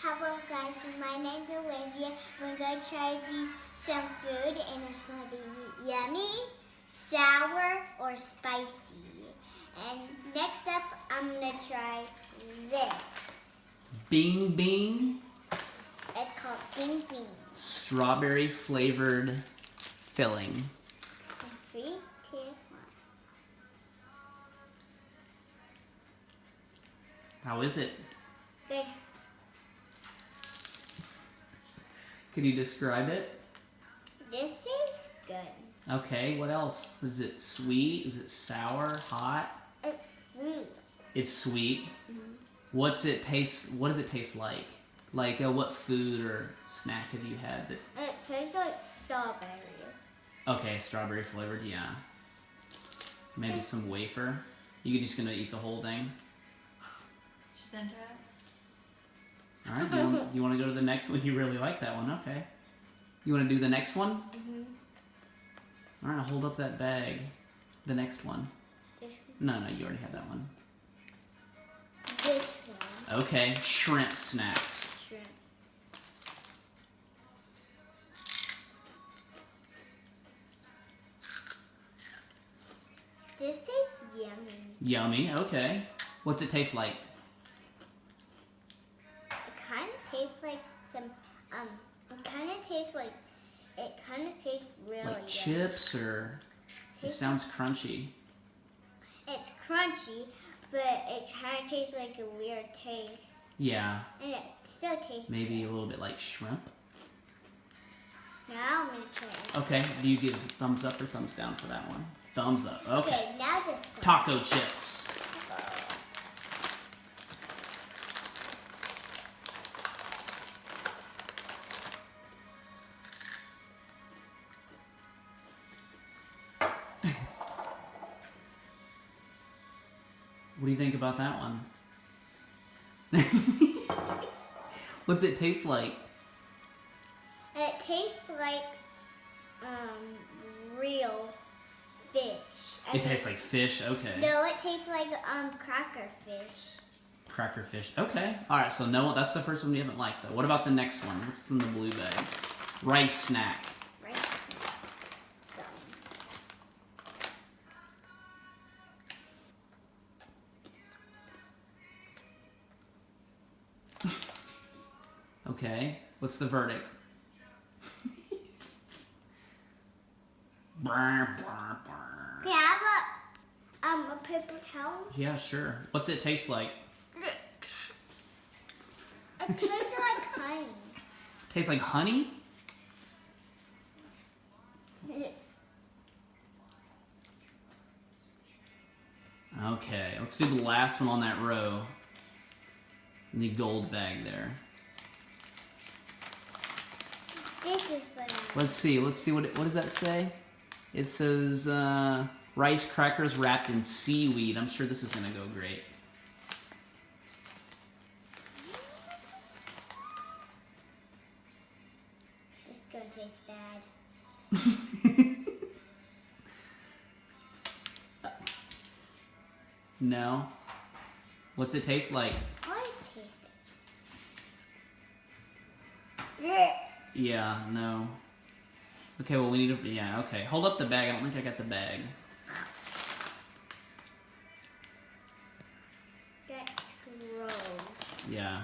Hello guys, my name's Olivia. We're going to try some food and it's going to be yummy, sour, or spicy. And next up, I'm going to try this. Bing Bing. It's called Bing Bing. Strawberry flavored filling. And 3, 2, 1. How is it? Good. Can you describe it? This is good. Okay, what else? Is it sweet? Is it sour? Hot? It's sweet. It's sweet. Mm-hmm. What does it taste like? Like what food or snack have you had that? It tastes like strawberry. Okay, strawberry flavored, yeah. Maybe some wafer. You just gonna eat the whole thing? She's into it. All right, you want to go to the next one? You really like that one, okay. You want to do the next one? Mm-hmm. All right, hold up that bag. The next one. This one? No, you already had that one. This one. Okay, shrimp snacks. Shrimp. This tastes yummy. Yummy, okay. What's it taste like? It kind of tastes like some, it kind of tastes really Like good. chips or? It sounds crunchy. It's crunchy, but it kind of tastes like a weird taste. Yeah. And it still tastes Maybe good. a little bit like shrimp. Now I'm going to try it. Okay, do you give a thumbs up or thumbs down for that one? Thumbs up, okay. Okay, now this one. Taco chips. What do you think about that one? What's it taste like? It tastes like real fish. It tastes like fish, okay. No, it tastes like cracker fish. Cracker fish, okay. Alright, so no, that's the first one you haven't liked though. What about the next one? What's in the blue bag? Rice snack. Right. Okay, what's the verdict? Brr, brr, brr. Can I have a paper towel? Yeah, sure. What's it taste like? It tastes like honey. Tastes like honey? Okay, let's do the last one on that row. In the gold bag there. This is what Let's see what does that say? It says rice crackers wrapped in seaweed. I'm sure this is gonna go great. This is gonna taste bad. No. What's it taste like? What it tastes? Yeah, no. Okay, well we need to, yeah, okay. Hold up the bag, I don't think I got the bag. That's gross. Yeah.